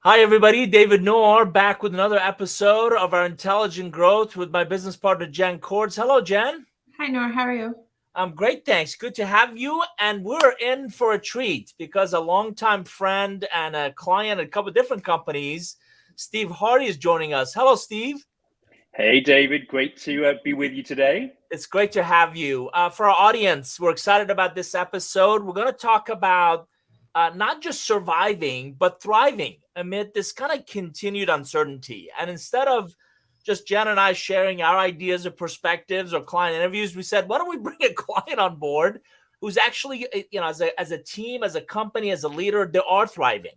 Hi, everybody. David Nour back with another episode of our Intelligent Growth with my business partner, Jenn Cordz. Hello, Jenn. Hi, Nour. How are you? I'm great, thanks. Good to have you. And we're in for a treat because a longtime friend and a client at a couple of different companies, Steve Hardy, is joining us. Hello, Steve. Hey, David. Great to be with you today. It's great to have you. For our audience, we're excited about this episode. We're going to talk about not just surviving, but thriving amid this kind of continued uncertainty. And instead of just Jenn and I sharing our ideas or perspectives or client interviews, we said, why don't we bring a client on board who's actually, as a team, as a company, as a leader, they are thriving.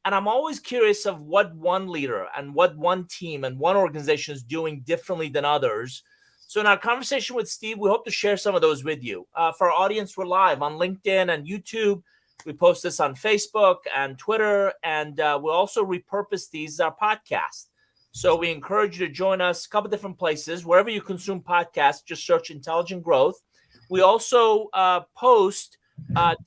And I'm always curious of what one leader and what one team and one organization is doing differently than others. So in our conversation with Steve, we hope to share some of those with you. For our audience, we're live on LinkedIn and YouTube. We post this on Facebook and Twitter, and we'll also repurpose these as our podcast. So we encourage you to join us a couple different places. Wherever you consume podcasts, just search Intelligent Growth. We also post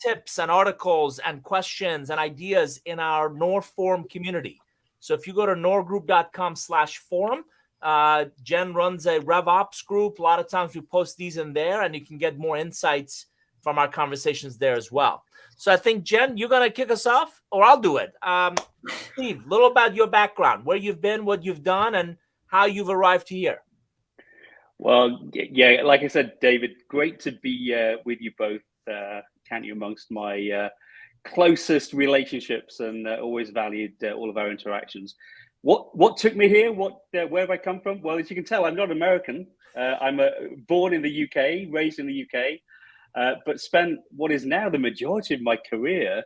tips and articles and questions and ideas in our Nour Forum community. So if you go to nourgroup.com/forum, Jenn runs a RevOps group. A lot of times we post these in there, and you can get more insights from our conversations there as well. So I think, Jenn, you're going to kick us off, or I'll do it. Steve, a little about your background, where you've been, what you've done, and how you've arrived here. Well, yeah, like I said, David, great to be with you both. Count you amongst my closest relationships, and always valued all of our interactions. What took me here? Where have I come from? Well, as you can tell, I'm not American. I'm born in the UK, raised in the UK, but spent what is now the majority of my career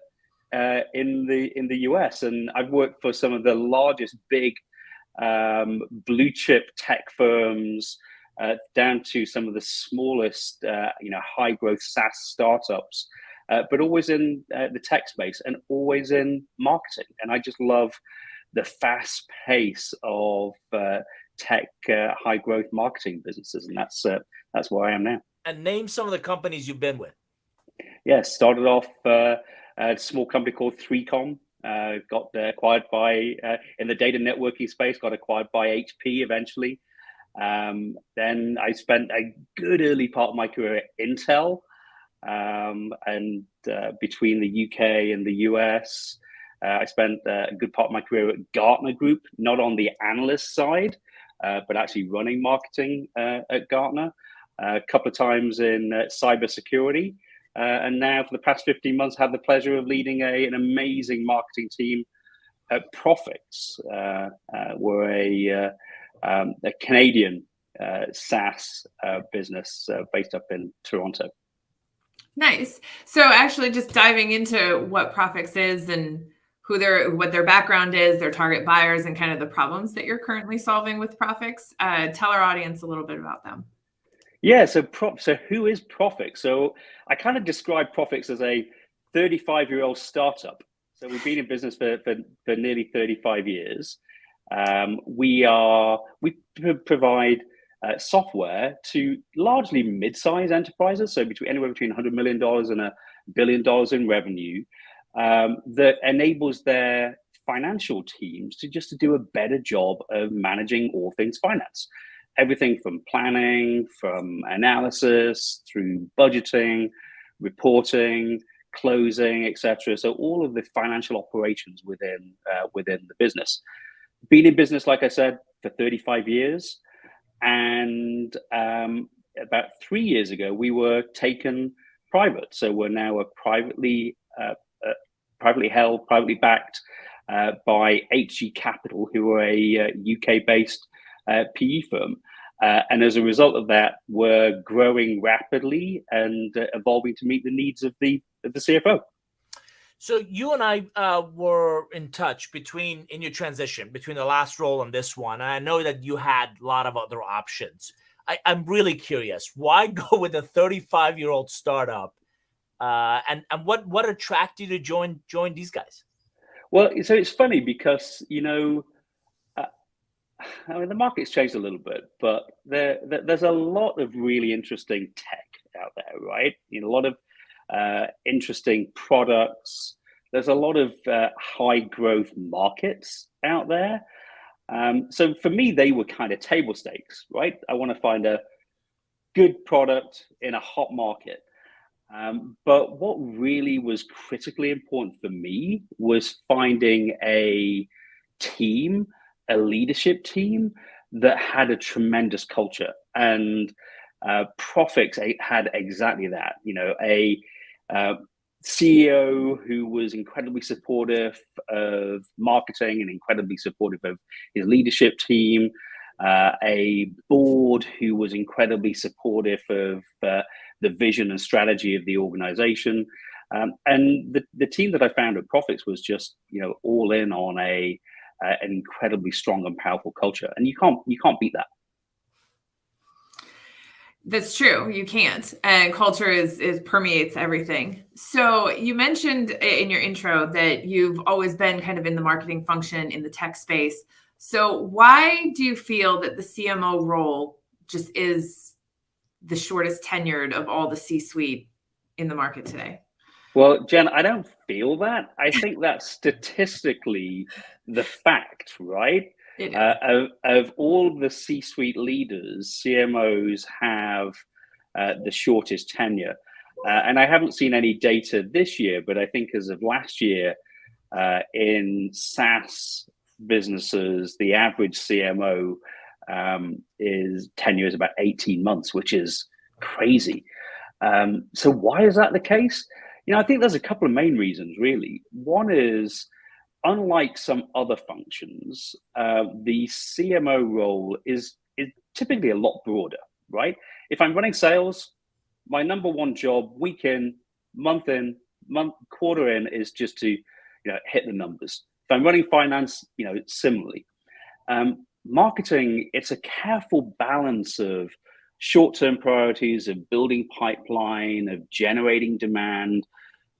in the US, and I've worked for some of the largest big blue chip tech firms, down to some of the smallest, high growth SaaS startups, but always in the tech space and always in marketing. And I just love the fast pace of tech, high growth marketing businesses, and that's where I am now. And name some of the companies you've been with. Yeah, started off a small company called 3Com. Got acquired by in the data networking space. Got acquired by HP eventually. Then I spent a good early part of my career at Intel, and between the UK and the US, I spent a good part of my career at Gartner Group, not on the analyst side, but actually running marketing at Gartner. A couple of times in cybersecurity, and now for the past 15 months, had the pleasure of leading an amazing marketing team at Prophix. We're a Canadian SaaS business based up in Toronto. Nice. So actually just diving into what Prophix is and what their background is, their target buyers, and kind of the problems that you're currently solving with Prophix. Tell our audience a little bit about them. Yeah, so who is Prophix? So I kind of describe Prophix as a 35-year-old startup. So we've been in business for nearly 35 years. We provide software to largely mid-sized enterprises, so anywhere between $100 million and $1 billion in revenue, that enables their financial teams to do a better job of managing all things finance. Everything from planning, from analysis, through budgeting, reporting, closing, etc. So all of the financial operations within the business. Been in business, like I said, for 35 years, and about 3 years ago, we were taken private. So we're now a privately held, privately backed by HG Capital, who are a UK-based PE firm. And as a result of that, we're growing rapidly and evolving to meet the needs of the CFO. So you and I were in touch in your transition between the last role and this one. And I know that you had a lot of other options. I'm really curious, why go with a 35-year-old startup? And what attracted you to join these guys? Well, so it's funny because, I mean, the market's changed a little bit, but there's a lot of really interesting tech out there, right? A lot of interesting products, There's a lot of high growth markets out there. So for me, they were kind of table stakes, right? I want to find a good product in a hot market. But what really was critically important for me was finding a team, a leadership team that had a tremendous culture. And Prophix had exactly that, a CEO who was incredibly supportive of marketing and incredibly supportive of his leadership team, a board who was incredibly supportive of the vision and strategy of the organization. And the team that I found at Prophix was just, all in on an incredibly strong and powerful culture. And you can't beat that. That's true. You can't. And culture is permeates everything. So you mentioned in your intro that you've always been kind of in the marketing function in the tech space. So why do you feel that the CMO role just is the shortest tenured of all the C-suite in the market today? Well, Jen, I don't feel that. I think that's statistically the fact, right? Of all the C-suite leaders, CMOs have the shortest tenure. And I haven't seen any data this year, but I think as of last year, in SaaS businesses, the average CMO tenure is about 18 months, which is crazy. So why is that the case? I think there's a couple of main reasons, really. One is, unlike some other functions, the CMO role is typically a lot broader, right? If I'm running sales, my number one job, week in, quarter in, is just to hit the numbers. If I'm running finance, similarly. Marketing, it's a careful balance of short-term priorities, of building pipeline, of generating demand,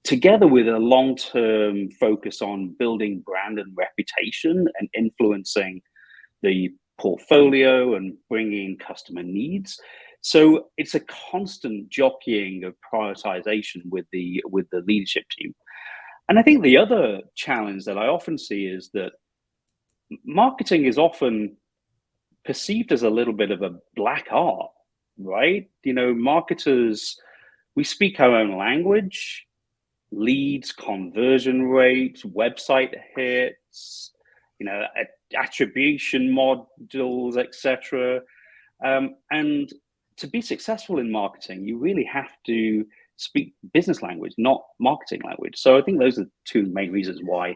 together with a long-term focus on building brand and reputation and influencing the portfolio and bringing customer needs. So it's a constant jockeying of prioritization with the leadership team. And I think the other challenge that I often see is that marketing is often perceived as a little bit of a black art, right? Marketers, we speak our own language, leads, conversion rates, website hits, attribution models, etc. And to be successful in marketing, you really have to speak business language, not marketing language. So I think those are two main reasons why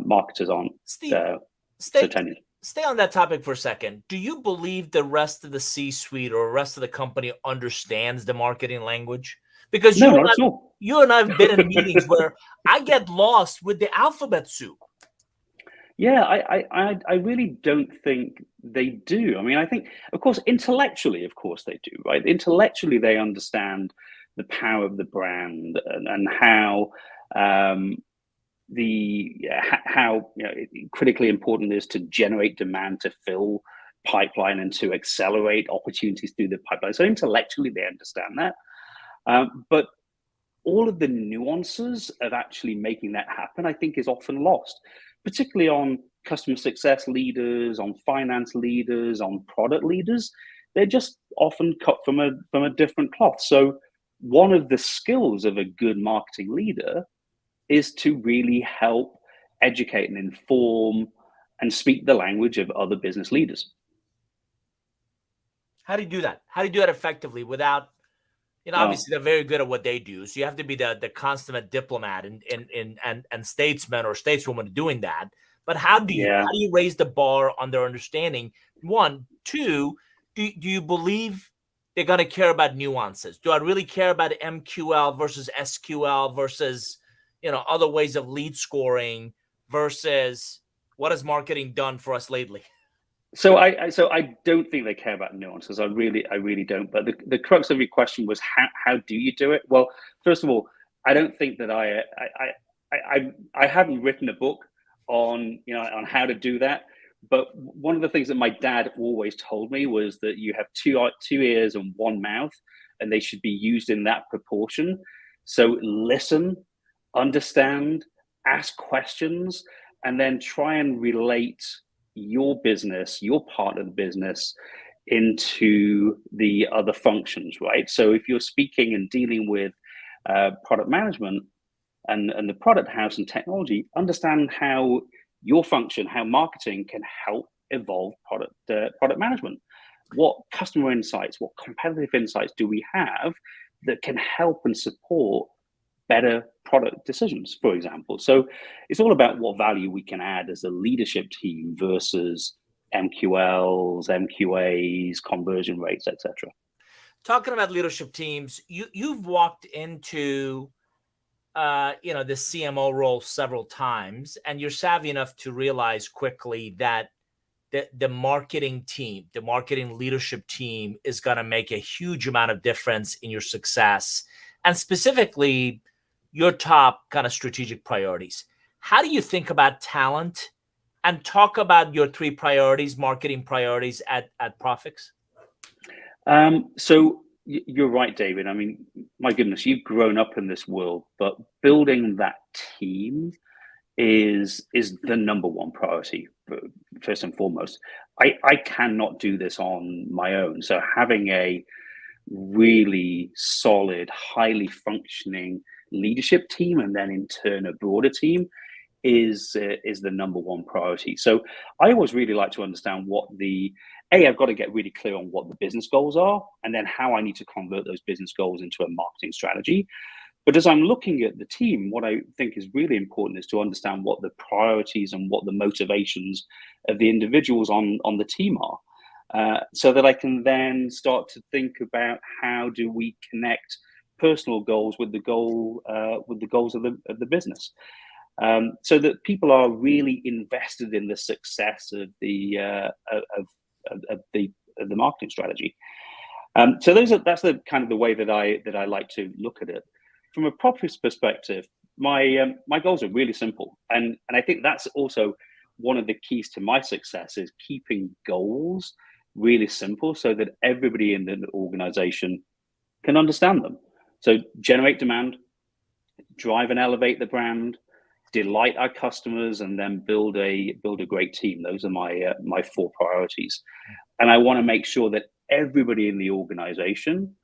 marketers aren't so tenured. Stay on that topic for a second. Do you believe the rest of the C-suite or rest of the company understands the marketing language? Because you and I have been in meetings where I get lost with the alphabet soup. Yeah, I really don't think they do. I mean, I think, of course, intellectually, they do, right? Intellectually, they understand the power of the brand and how critically important it is to generate demand, to fill pipeline, and to accelerate opportunities through the pipeline. So intellectually, they understand that. But all of the nuances of actually making that happen, I think, is often lost, particularly on customer success leaders, on finance leaders, on product leaders. They're just often cut from a different cloth. So one of the skills of a good marketing leader is to really help educate and inform and speak the language of other business leaders. How do you do that? How do you do that effectively without, obviously they're very good at what they do. So you have to be the consummate diplomat and statesman or stateswoman doing that. But how do you raise the bar on their understanding? One, two, do you believe they're going to care about nuances? Do I really care about MQL versus SQL versus other ways of lead scoring versus what has marketing done for us lately? So I don't think they care about nuances. I really don't. But the crux of your question was how do you do it? Well, first of all, I don't think that I haven't written a book on how to do that. But one of the things that my dad always told me was that you have two ears and one mouth, and they should be used in that proportion. So listen, understand, ask questions, and then try and relate your business, your part of the business, into the other functions, right? So if you're speaking and dealing with product management and the product house and technology, understand how your function, how marketing can help evolve product management. What customer insights, what competitive insights do we have that can help and support better product decisions, for example? So it's all about what value we can add as a leadership team versus MQLs, MQAs, conversion rates, etc. Talking about leadership teams, you've walked into the CMO role several times, and you're savvy enough to realize quickly that the marketing team, the marketing leadership team, is going to make a huge amount of difference in your success, and specifically your top kind of strategic priorities. How do you think about talent, and talk about your 3 priorities, marketing priorities at Prophix? So you're right, David. I mean, my goodness, you've grown up in this world, but building that team is the number one priority, first and foremost. I cannot do this on my own. So having a really solid, highly functioning leadership team, and then in turn a broader team, is the number one priority. So I always really like to understand I've got to get really clear on what the business goals are, and then how I need to convert those business goals into a marketing strategy. But as I'm looking at the team, what I think is really important is to understand what the priorities and what the motivations of the individuals on the team are, so that I can then start to think about how do we connect personal goals with the goals of the business, so that people are really invested in the success of the marketing strategy. So that's the kind of the way that I like to look at it. From a Prophix perspective, my goals are really simple, and I think that's also one of the keys to my success, is keeping goals really simple so that everybody in the organization can understand them. So generate demand, drive and elevate the brand, delight our customers, and then build a great team. Those are my 4 priorities, and I want to make sure that everybody in the organization,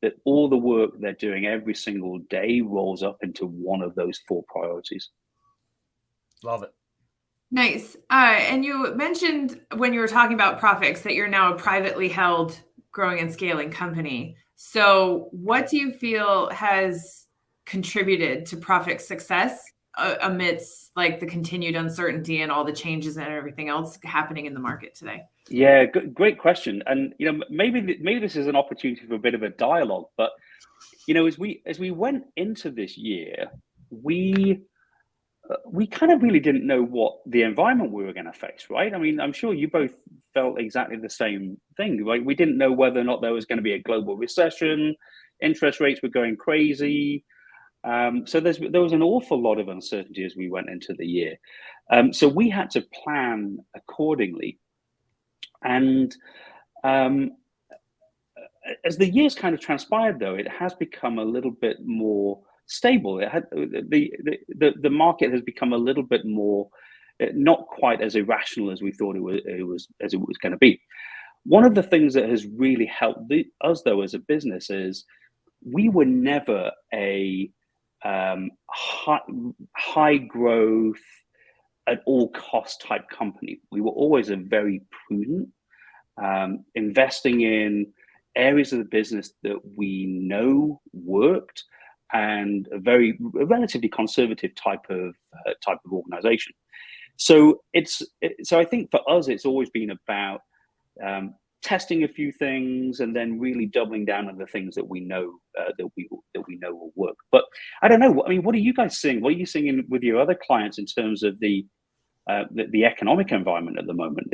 that all the work they're doing every single day rolls up into one of those 4 priorities. Love it. Nice. And you mentioned when you were talking about Prophix that you're now a privately held, growing and scaling company. So what do you feel has contributed to Prophix success amidst like the continued uncertainty and all the changes and everything else happening in the market today? Yeah, great question. And maybe this is an opportunity for a bit of a dialogue. But as we went into this year, we kind of really didn't know what the environment we were going to face, right? I mean, I'm sure you both felt exactly the same thing, right? We didn't know whether or not there was going to be a global recession. Interest rates were going crazy. So there was an awful lot of uncertainty as we went into the year. So we had to plan accordingly. And as the years kind of transpired, though, it has become a little bit more stable. The market has become a little bit more, not quite as irrational as we thought it was going to be. One of the things that has really helped us, though, as a business, is we were never a high growth at all cost type company. We were always a very prudent, investing in areas of the business that we know worked, and a relatively conservative type of organization. So I think for us, it's always been about testing a few things and then really doubling down on the things that we know will work. But I don't know. I mean, what are you guys seeing? What are you seeing with your other clients in terms of the economic environment at the moment?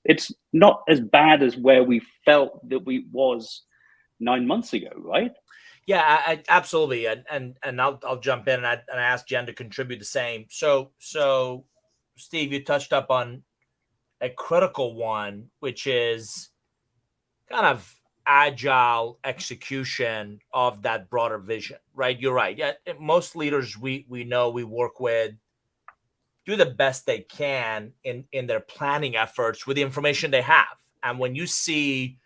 It's not as bad as where we felt that we was 9 months ago, right? Yeah, I absolutely. And I'll jump in and I ask Jenn to contribute the same. So Steve, you touched up on a critical one, which is kind of agile execution of that broader vision, right? You're right. Yeah, most leaders we know, we work with, do the best they can in their planning efforts with the information they have. And when you see,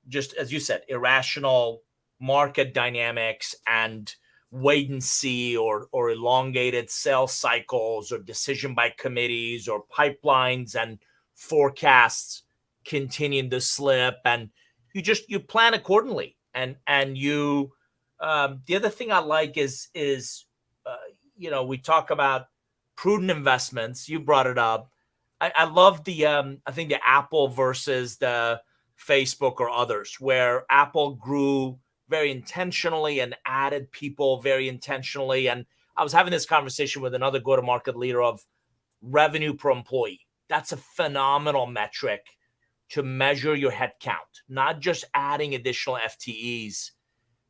just as you said, irrational market dynamics and wait and see or elongated sales cycles or decision by committees or pipelines and forecasts continuing to slip, and you plan accordingly. And you the other thing I like is we talk about prudent investments. You brought it up. I love the I think the Apple versus the Facebook or others, where Apple grew very intentionally and added people very intentionally. And I was having this conversation with another go-to-market leader of revenue per employee. That's a phenomenal metric to measure your headcount, not just adding additional FTEs.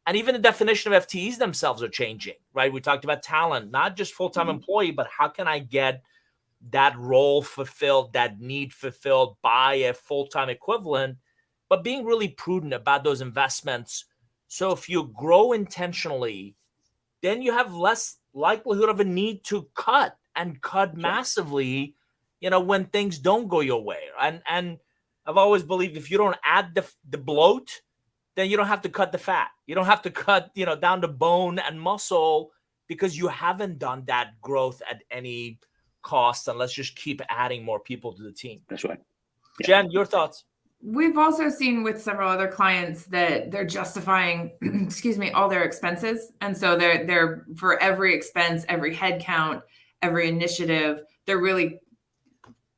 And even the definition of FTEs themselves are changing, right? We talked about talent, not just full-time employee, but how can I get that role fulfilled, that need fulfilled by a full-time equivalent, but being really prudent about those investments. So if you grow intentionally, then you have less likelihood of a need to cut massively, when things don't go your way. And I've always believed if you don't add the bloat, then you don't have to cut the fat. You don't have to cut, down to bone and muscle, because you haven't done that growth at any cost, and let's just keep adding more people to the team. That's right. Yeah. Jenn, your thoughts? We've also seen with several other clients that they're justifying, all their expenses. And so they're for every expense, every headcount, every initiative, they're really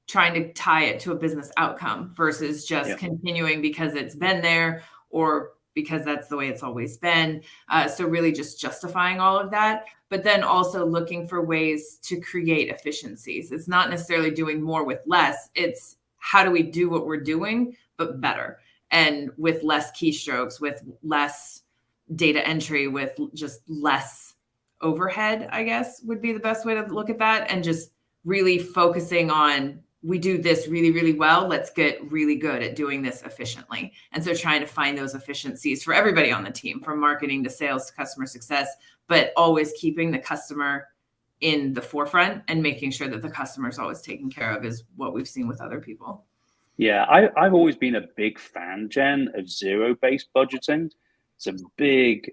trying to tie it to a business outcome versus just continuing because it's been there or because that's the way it's always been. So really just justifying all of that, but then also looking for ways to create efficiencies. It's not necessarily doing more with less. It's how do we do what we're doing, but better, and with less keystrokes, with less data entry, with just less overhead, I guess would be the best way to look at that. And just really focusing on, we do this really, really well. Let's get really good at doing this efficiently. And so trying to find those efficiencies for everybody on the team, from marketing to sales to customer success, but always keeping the customer in the forefront and making sure that the customer is always taken care of is what we've seen with other people. Yeah, I've always been a big fan, Jenn, of zero-based budgeting. It's a big,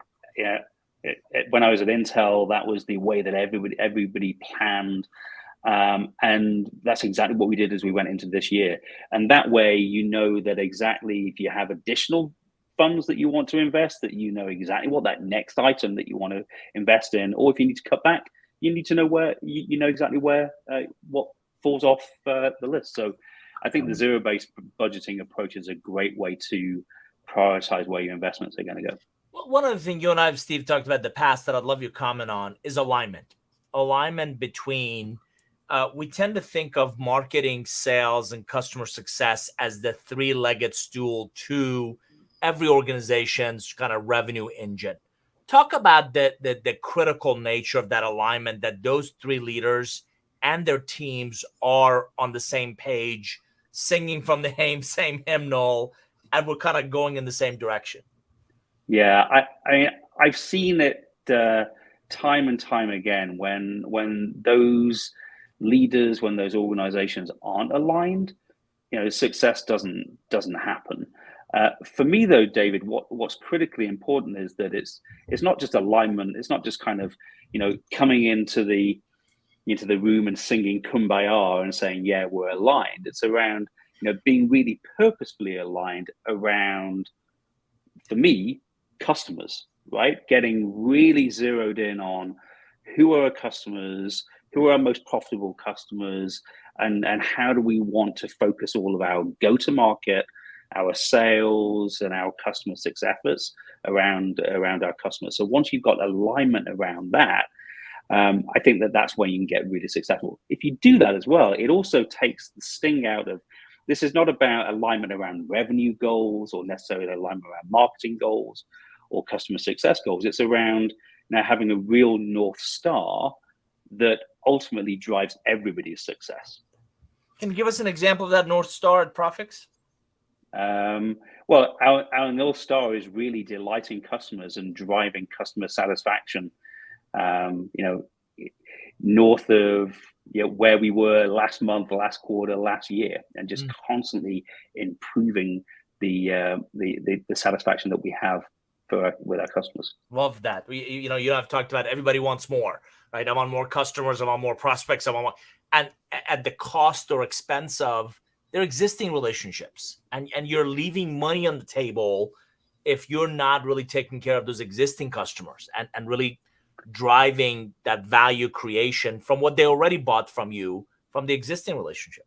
when I was at Intel, that was the way that everybody planned. And that's exactly what we did as we went into this year. And that way, that exactly if you have additional funds that you want to invest, that exactly what that next item that you want to invest in, or if you need to cut back, you need to know where, exactly where, what falls off the list. So I think the zero-based budgeting approach is a great way to prioritize where your investments are going to go. Well, one other thing you and I have, Steve, talked about in the past that I'd love your comment on is alignment. Alignment between, we tend to think of marketing, sales, and customer success as the three-legged stool to every organization's kind of revenue engine. Talk about the critical nature of that alignment, that those three leaders and their teams are on the same page, singing from the same hymnal, and we're kind of going in the same direction. Yeah, I've seen it time and time again when those leaders, when those organizations aren't aligned, success doesn't happen. For me, though, David, what's critically important is that it's not just alignment. It's not just kind of coming into the room and singing Kumbaya and saying, yeah, we're aligned. It's around, being really purposefully aligned around, for me, customers, right? Getting really zeroed in on who are our customers, who are our most profitable customers, and how do we want to focus all of our go-to-market, our sales, and our customer success efforts around our customers. So once you've got alignment around that, I think that's when you can get really successful. If you do that as well, it also takes the sting out of, this is not about alignment around revenue goals or necessarily alignment around marketing goals or customer success goals. It's around now having a real North Star that ultimately drives everybody's success. Can you give us an example of that North Star at Prophix? Well, our North Star is really delighting customers and driving customer satisfaction. North of where we were last month, last quarter, last year, and just constantly improving the satisfaction that we have with our customers. Love that. You know, I've talked about everybody wants more, right? I want more customers, I want more prospects, I want more, and at the cost or expense of their existing relationships. And you're leaving money on the table if you're not really taking care of those existing customers and really driving that value creation from what they already bought from you, from the existing relationship.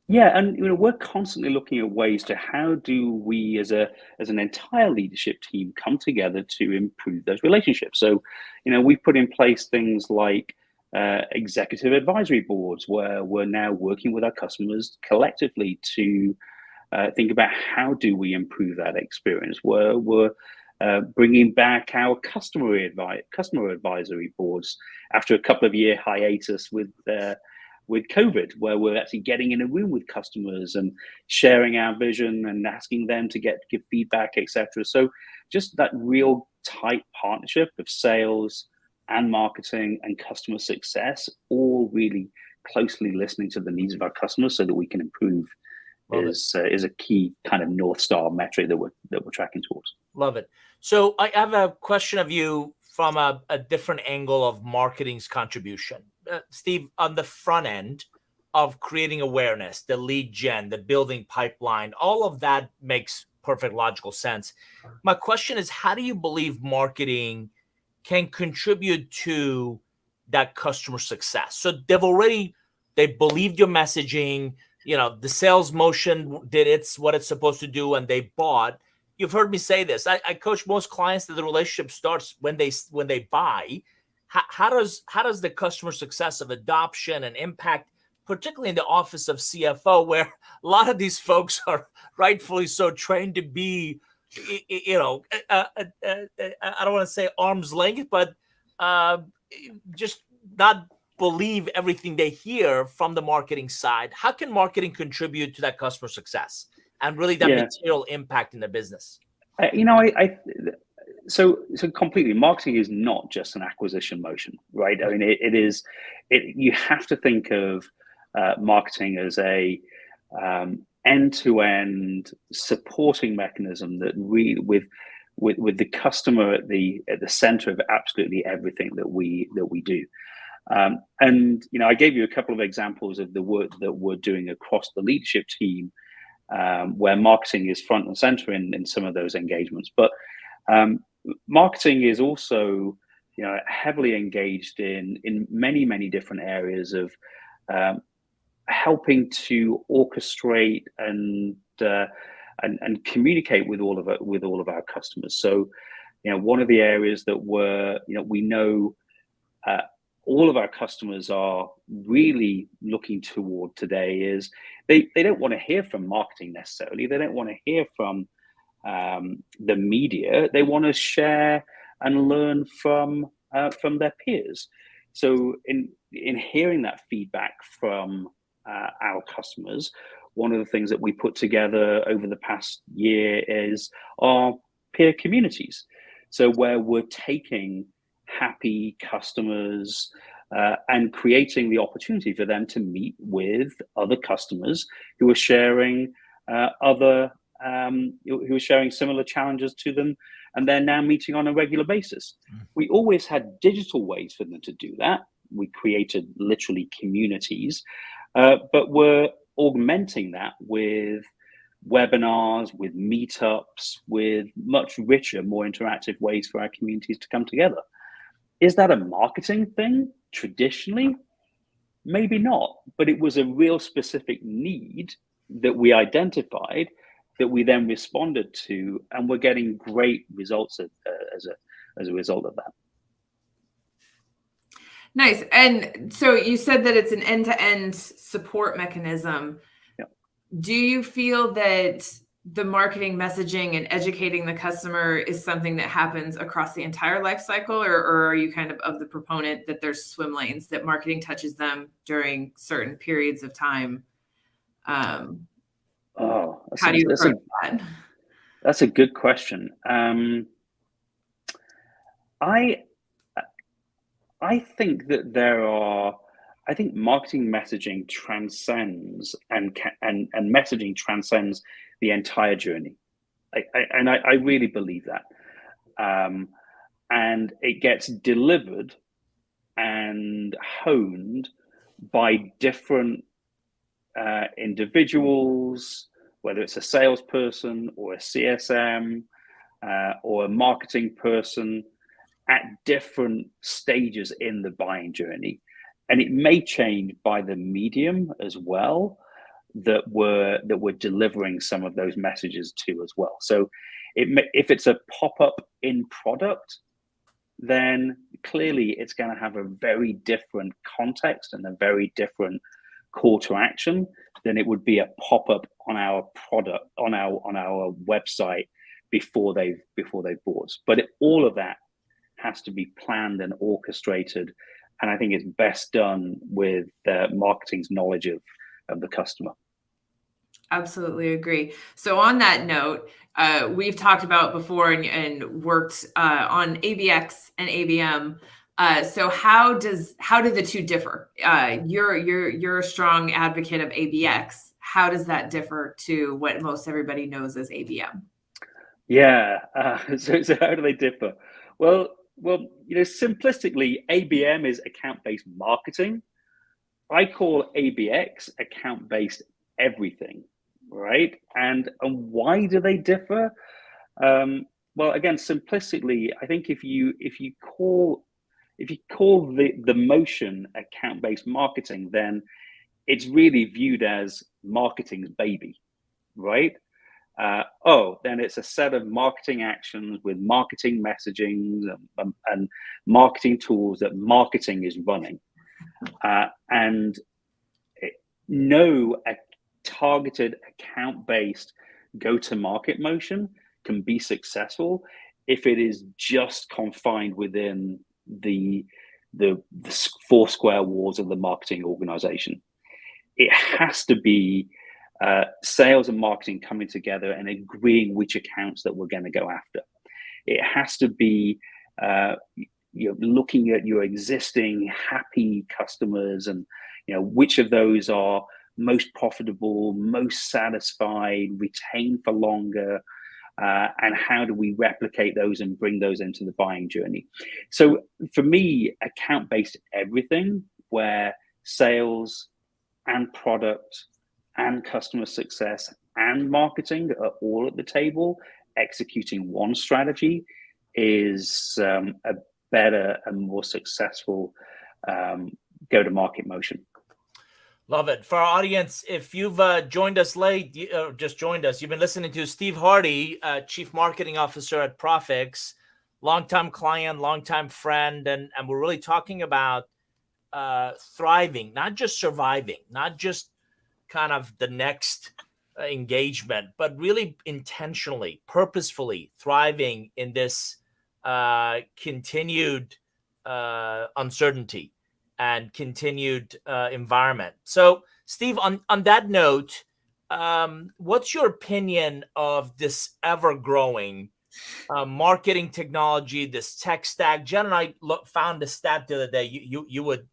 Yeah, and we're constantly looking at ways to how do we as an entire leadership team come together to improve those relationships. So, we've put in place things like executive advisory boards where we're now working with our customers collectively to think about how do we improve that experience. We're bringing back our customer advisory boards after a couple of year hiatus with COVID, where we're actually getting in a room with customers and sharing our vision and asking them to give feedback, etc. So just that real tight partnership of sales and marketing and customer success, all really closely listening to the needs of our customers so that we can improve is a key kind of North Star metric that we're tracking towards. Love it. So I have a question of you from a different angle of marketing's contribution. Steve, on the front end of creating awareness, the lead gen, the building pipeline, all of that makes perfect logical sense. My question is, how do you believe marketing can contribute to that customer success? So they believed your messaging, the sales motion did what it's supposed to do, and they bought. You've heard me say this. I coach most clients that the relationship starts when they buy. How does the customer success of adoption and impact, particularly in the office of CFO, where a lot of these folks are rightfully so trained to be, I don't want to say arm's length, but just not believe everything they hear from the marketing side? How can marketing contribute to that customer success and really that material impact in the business? So completely, marketing is not just an acquisition motion, right? I mean, you have to think of marketing as a end-to-end supporting mechanism that with the customer at the center of absolutely everything that we do. And I gave you a couple of examples of the work that we're doing across the leadership team, where marketing is front and center in some of those engagements. But marketing is also heavily engaged in many different areas of helping to orchestrate and communicate with all of our customers. So one of the areas that we know all of our customers are really looking toward today is they don't want to hear from marketing necessarily. They don't want to hear from the media. They want to share and learn from their peers. So in hearing that feedback from our customers, one of the things that we put together over the past year is our peer communities. So where we're taking happy customers and creating the opportunity for them to meet with other customers who are sharing who are sharing similar challenges to them, and they're now meeting on a regular basis. We always had digital ways for them to do that. We created literally communities, but we're augmenting that with webinars, with meetups, with much richer, more interactive ways for our communities to come together. Is that a marketing thing? Traditionally, maybe not, but it was a real specific need that we identified, that we then responded to, and we're getting great results as a result of that. Nice. And so you said that it's an end-to-end support mechanism. Yep. Do you feel that the marketing messaging and educating the customer is something that happens across the entire life cycle, or are you kind of the proponent that there's swim lanes, that marketing touches them during certain periods of time? How do you approach that? That's a good question. I think that there are I think marketing messaging transcends and messaging transcends the entire journey. I really believe that. And it gets delivered and honed by different individuals, whether it's a salesperson or a CSM or a marketing person at different stages in the buying journey. And it may change by the medium as well that we're delivering some of those messages to as well. So if it's a pop-up in product, then clearly it's going to have a very different context and a very different call to action than it would be a pop-up on our product on our website before they've bought. But all of that has to be planned and orchestrated, and I think it's best done with marketing's knowledge of the customer. Absolutely agree. So on that note, we've talked about before and worked on ABX and ABM. So how do the two differ? You're a strong advocate of ABX. How does that differ to what most everybody knows as ABM? Yeah. So how do they differ? Well, simplistically, ABM is account-based marketing. I call ABX account-based everything, right? And why do they differ? Well, again, simplistically, I think if you call the motion account-based marketing, then it's really viewed as marketing's baby, right? Then it's a set of marketing actions with marketing messaging and marketing tools that marketing is running. And a targeted account-based go-to-market motion can be successful if it is just confined within the four square walls of the marketing organization. It has to be sales and marketing coming together and agreeing which accounts that we're going to go after. It has to be looking at your existing happy customers and which of those are most profitable, most satisfied, retain for longer, and how do we replicate those and bring those into the buying journey. So for me, account-based everything, where sales and product and customer success and marketing are all at the table, executing one strategy is a better and more successful go-to-market motion. Love it. For our audience, if you've joined us late, just joined us, you've been listening to Steve Hardy, Chief Marketing Officer at Prophix, longtime client, longtime friend, and we're really talking about thriving, not just surviving, not just kind of the next engagement, but really intentionally, purposefully thriving in this continued uncertainty and continued environment. So, Steve, on that note, what's your opinion of this ever-growing marketing technology, this tech stack? Jenn and I found a stat the other day. You would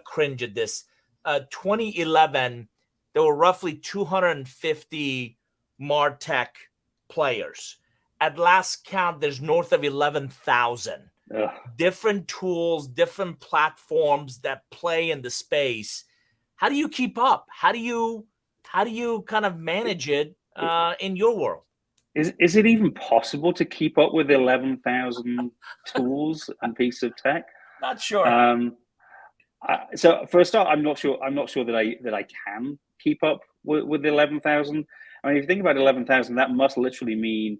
cringe at this. 2011, there were roughly 250 MarTech players. At last count, there's north of 11,000. Different tools, different platforms that play in the space. How do you keep up? How do you kind of manage it in your world? Is it even possible to keep up with 11,000 tools and pieces of tech? Not sure. So for a start, I'm not sure that I can keep up with 11,000. I mean, if you think about 11,000, that must literally mean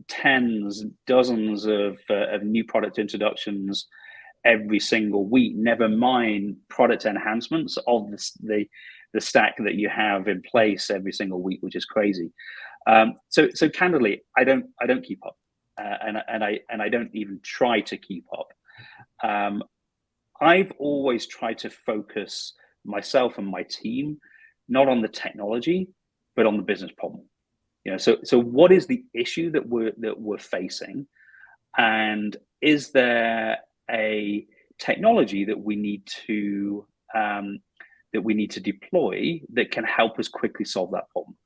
tens, dozens of new product introductions every single week, never mind product enhancements of the stack that you have in place every single week, which is crazy. So candidly, I don't keep up, and I don't even try to keep up. I've always tried to focus myself and my team not on the technology, but on the business problem. So what is the issue that we're facing, and is there a technology that we need to deploy that can help us quickly solve that problem.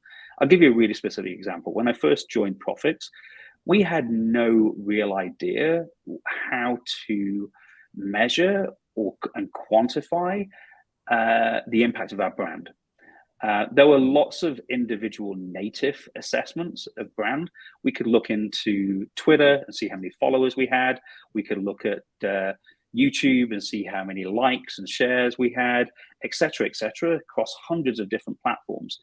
I'll give you a really specific example. When I first joined Prophix, we had no real idea how to measure and quantify the impact of our brand. There were lots of individual native assessments of brand. We could look into Twitter and see how many followers we had. We could look at YouTube and see how many likes and shares we had, et cetera, across hundreds of different platforms.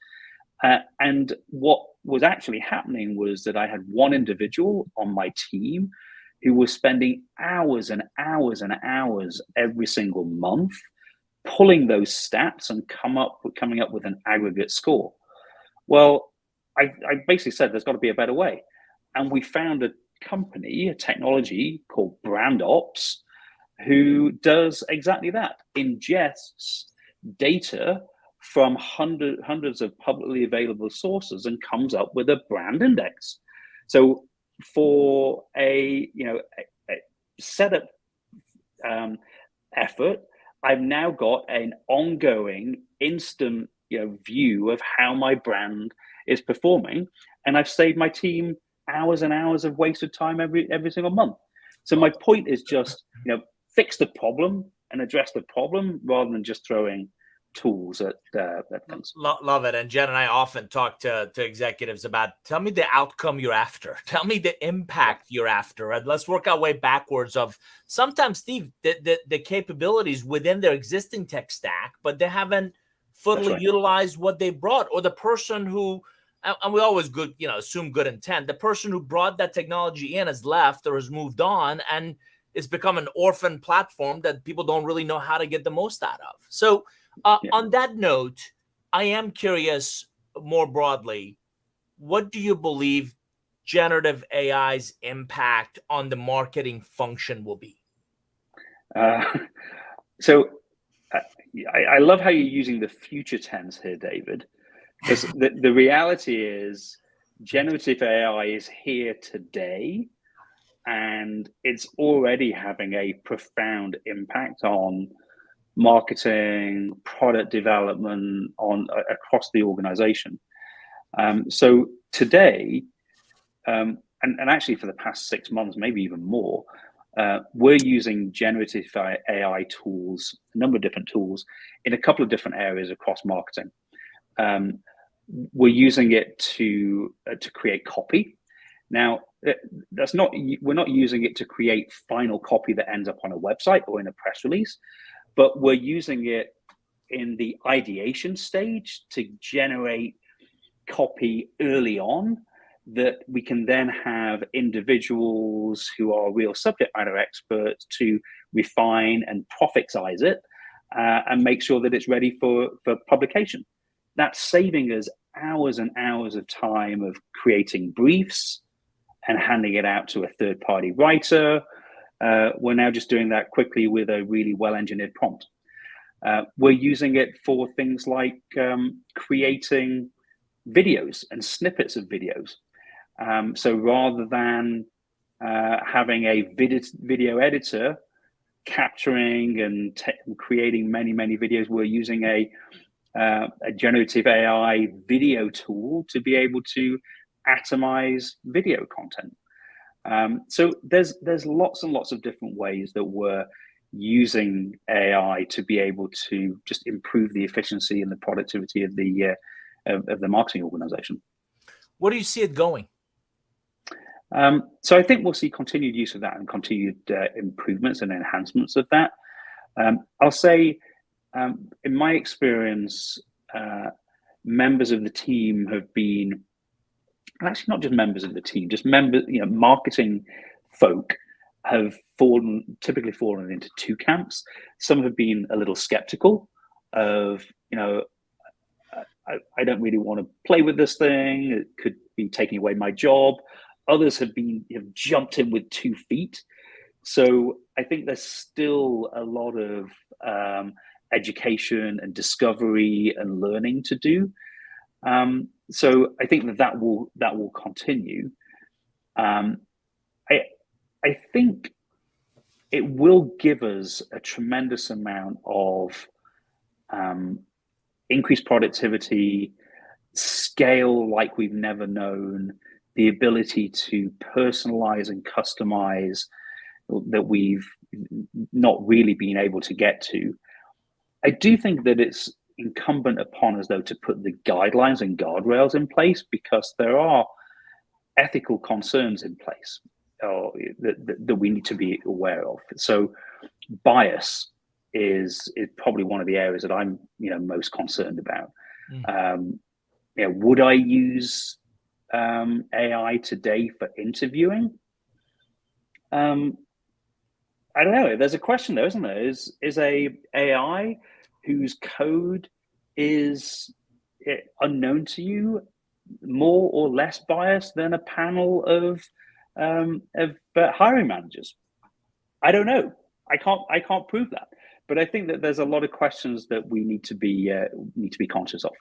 And what was actually happening was that I had one individual on my team who was spending hours and hours and hours every single month pulling those stats and coming up with an aggregate score. Well, I basically said there's got to be a better way. And we found a company, a technology called BrandOps, who does exactly that, ingests data from hundreds of publicly available sources and comes up with a brand index. So for a setup effort, I've now got an ongoing instant view of how my brand is performing, and I've saved my team hours and hours of wasted time every single month. So my point is just fix the problem and address the problem rather than just throwing tools at things. Love it. And Jenn and I often talk to executives about, tell me the outcome you're after. Tell me the impact you're after. And let's work our way backwards of sometimes, Steve, the capabilities within their existing tech stack, but they haven't fully utilized what they brought, or the person who, and we always assume good intent, the person who brought that technology in has left or has moved on, and it's become an orphan platform that people don't really know how to get the most out of. So on that note, I am curious more broadly, what do you believe generative AI's impact on the marketing function will be? So I love how you're using the future tense here, David, because the reality is generative AI is here today, and it's already having a profound impact on marketing, product development, across the organization. So today, and actually for the past 6 months, maybe even more, we're using generative AI tools, a number of different tools, in a couple of different areas across marketing. We're using it to create copy. Now, we're not using it to create final copy that ends up on a website or in a press release, but we're using it in the ideation stage to generate copy early on that we can then have individuals who are real subject matter experts to refine and Prophixize it and make sure that it's ready for publication. That's saving us hours and hours of time of creating briefs and handing it out to a third-party writer. We're now just doing that quickly with a really well-engineered prompt. We're using it for things like creating videos and snippets of videos. So rather than having a video editor capturing and creating many videos, we're using a generative AI video tool to be able to atomize video content. So there's lots and lots of different ways that we're using AI to be able to just improve the efficiency and the productivity of the marketing organization. Where do you see it going? So I think we'll see continued use of that and continued improvements and enhancements of that. I'll say, in my experience, members of the team have been, and actually not just members of the team, just marketing folk have typically fallen into two camps. Some have been a little skeptical of, I don't really want to play with this thing. It could be taking away my job. Others have jumped in with 2 feet. So I think there's still a lot of education and discovery and learning to do. So I think that will continue. I think it will give us a tremendous amount of increased productivity, scale like we've never known, the ability to personalize and customize that we've not really been able to get to. I do think that it's incumbent upon us, though, to put the guidelines and guardrails in place, because there are ethical concerns in place that we need to be aware of. So bias is probably one of the areas that I'm most concerned about. Would I use AI today for interviewing? I don't know. There's a question there, isn't there? Is a AI whose code is unknown to you more or less biased than a panel of hiring managers? I don't know. I can't prove that. But I think that there's a lot of questions that we need to be conscious of.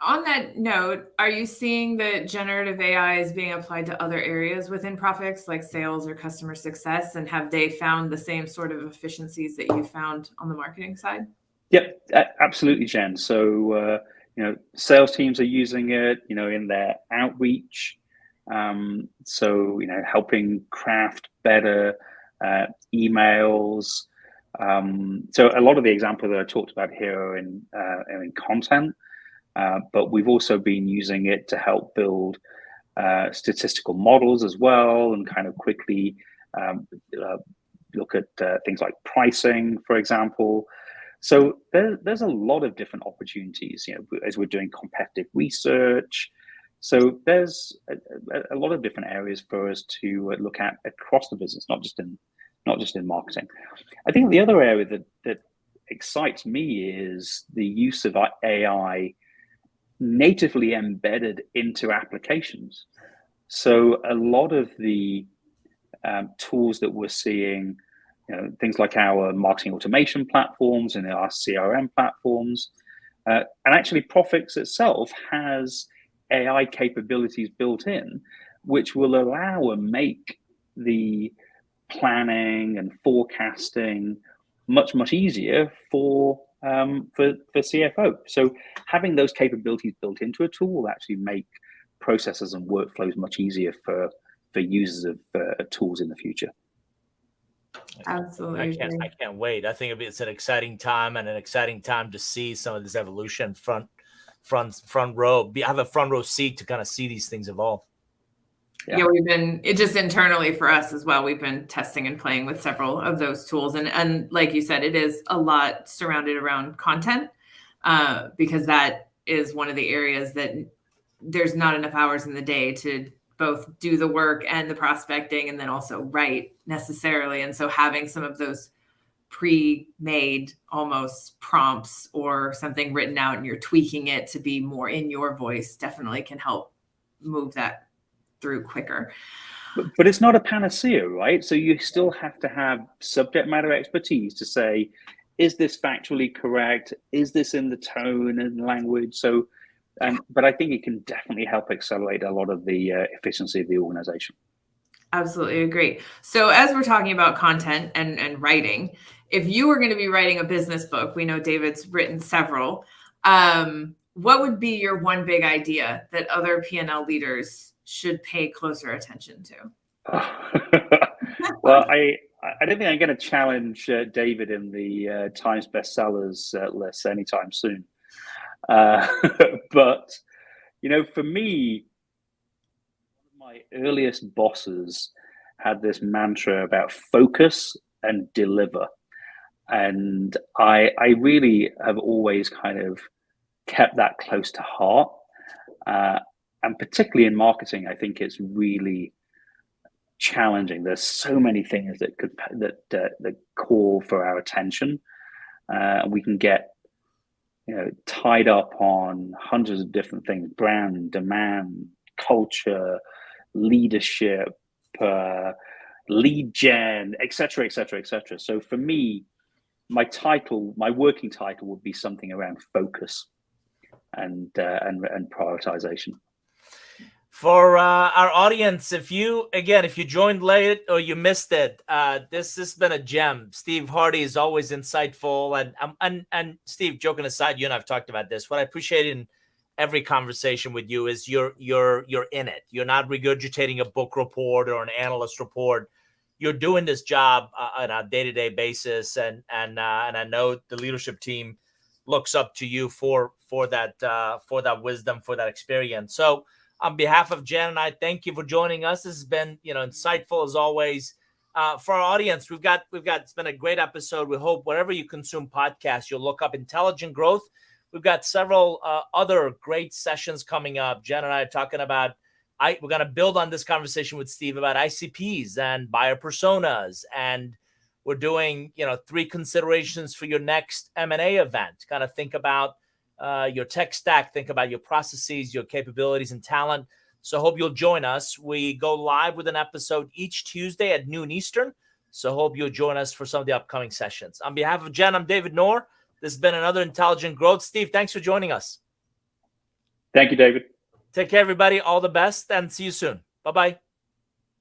On that note, are you seeing that generative AI is being applied to other areas within Prophix, like sales or customer success? And have they found the same sort of efficiencies that you found on the marketing side? Yep, absolutely, Jenn. So, sales teams are using it, in their outreach. So, helping craft better emails. So a lot of the examples that I talked about here are in content. But we've also been using it to help build statistical models as well, and kind of quickly look at things like pricing, for example. So there's a lot of different opportunities, as we're doing competitive research. So there's a lot of different areas for us to look at across the business, not just in marketing. I think the other area that excites me is the use of AI natively embedded into applications. So a lot of the tools that we're seeing, things like our marketing automation platforms and our CRM platforms, and actually Prophix itself has AI capabilities built in, which will allow and make the planning and forecasting much easier for CFO. So having those capabilities built into a tool will actually make processes and workflows much easier for users of tools in the future. Absolutely. I can't wait. I think it's an exciting time, and an exciting time to see some of this evolution front row. Have a front row seat to kind of see these things evolve. Yeah, it just internally for us as well. We've been testing and playing with several of those tools. And like you said, it is a lot surrounded around content, because that is one of the areas that there's not enough hours in the day to both do the work and the prospecting and then also write necessarily. And so having some of those pre-made almost prompts or something written out and you're tweaking it to be more in your voice definitely can help move that through quicker. But it's not a panacea, right? So you still have to have subject matter expertise to say, is this factually correct? Is this in the tone and language? So, but I think it can definitely help accelerate a lot of the efficiency of the organization. Absolutely agree. So as we're talking about content and writing, if you were going to be writing a business book, we know David's written several, what would be your one big idea that other P&L leaders should pay closer attention to? Well, I don't think I'm going to challenge David in the Times bestsellers list anytime soon. But, for me, one of my earliest bosses had this mantra about focus and deliver. And I really have always kind of kept that close to heart. And particularly in marketing, I think it's really challenging. There's so many things that call for our attention. We can get tied up on hundreds of different things: brand, demand, culture, leadership, lead gen, etc., etc., etc. So for me, my working title would be something around focus and prioritization. For our audience, if you joined late or you missed it, this has been a gem. Steve Hardy is always insightful, and Steve, joking aside, you and I've talked about this. What I appreciate in every conversation with you is you're in it. You're not regurgitating a book report or an analyst report. You're doing this job on a day-to-day basis, and I know the leadership team looks up to you for that wisdom, for that experience. So, on behalf of Jen and I, thank you for joining us. This has been, insightful as always. For our audience, it's been a great episode. We hope wherever you consume podcasts, you'll look up Intelligent Growth. We've got several other great sessions coming up. Jen and I are talking about, we're going to build on this conversation with Steve about ICPs and buyer personas. And we're doing, 3 considerations for your next M&A event. Kind of think about your tech stack, think about your processes, your capabilities and talent. So hope you'll join us. We go live with an episode each Tuesday at noon Eastern. So hope you'll join us for some of the upcoming sessions. On behalf of Jen, I'm David Nour. This has been another Intelligent Growth. Steve, thanks for joining us. Thank you, David. Take care, everybody. All the best and see you soon. Bye-bye.